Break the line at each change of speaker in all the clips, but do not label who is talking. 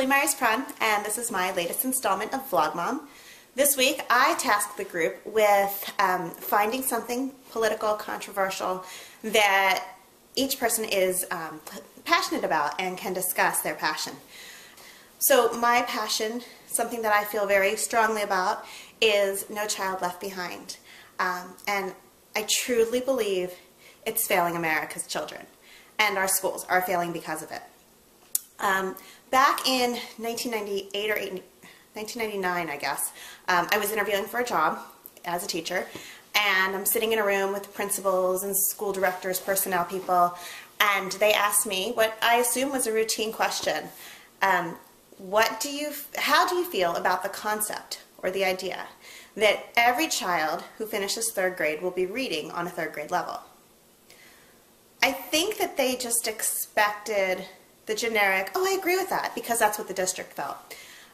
Meyers Pron, and this is my latest installment of VlogMom. This week I tasked the group with finding something political, controversial that each person is passionate about and can discuss their passion. So my passion, something that I feel very strongly about, is No Child Left Behind. And I truly believe it's failing America's children, and our schools are failing because of it. Back in 1998 or 1999, I guess, I was interviewing for a job as a teacher, and I'm sitting in a room with principals and school directors, personnel people, and they asked me what I assume was a routine question. How do you feel about the concept or the idea that every child who finishes third grade will be reading on a third grade level? I think that they just expected the generic, oh, I agree with that, because that's what the district felt.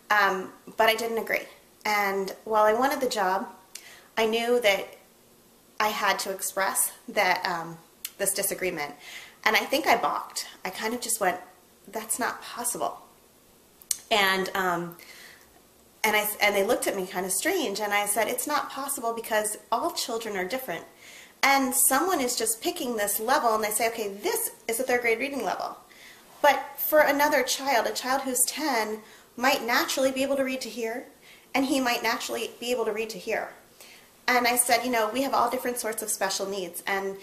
But I didn't agree. And while I wanted the job, I knew that I had to express that this disagreement. And I think I balked. I kind of just went, that's not possible. And they looked at me kind of strange, and I said, it's not possible because all children are different. And someone is just picking this level, and they say, okay, this is a third grade reading level. But for another child, a child who's 10 might naturally be able to read to here, and he might naturally be able to read to here. And I said, you know, we have all different sorts of special needs, and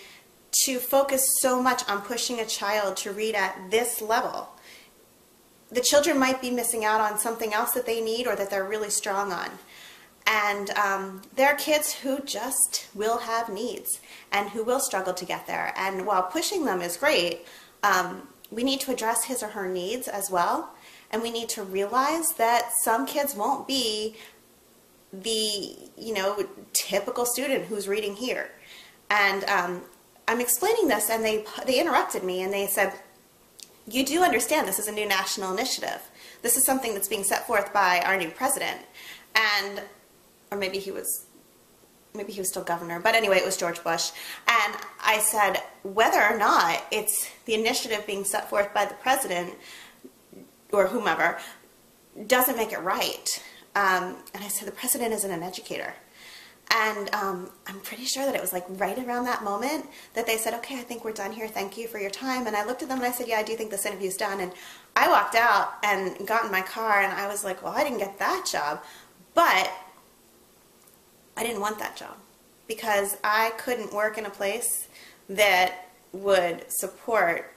to focus so much on pushing a child to read at this level, the children might be missing out on something else that they need or that they're really strong on. And there are kids who just will have needs and who will struggle to get there. And while pushing them is great, we need to address his or her needs as well. And we need to realize that some kids won't be the, typical student who's reading here. And I'm explaining this, and they interrupted me, and they said, you do understand this is a new national initiative. This is something that's being set forth by our new president. And, or maybe he was still governor, but anyway, it was George Bush. And I said, whether or not it's the initiative being set forth by the president or whomever doesn't make it right. And I said, the president isn't an educator. And I'm pretty sure that it was like right around that moment that they said, okay, I think we're done here. Thank you for your time. And I looked at them and I said, yeah, I do think this interview's done. And I walked out and got in my car, and I was like, well, I didn't get that job, but I didn't want that job because I couldn't work in a place that would support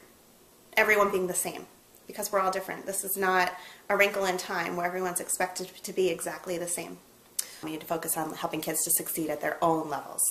everyone being the same, because we're all different. This is not a wrinkle in time where everyone's expected to be exactly the same. We need to focus on helping kids to succeed at their own levels.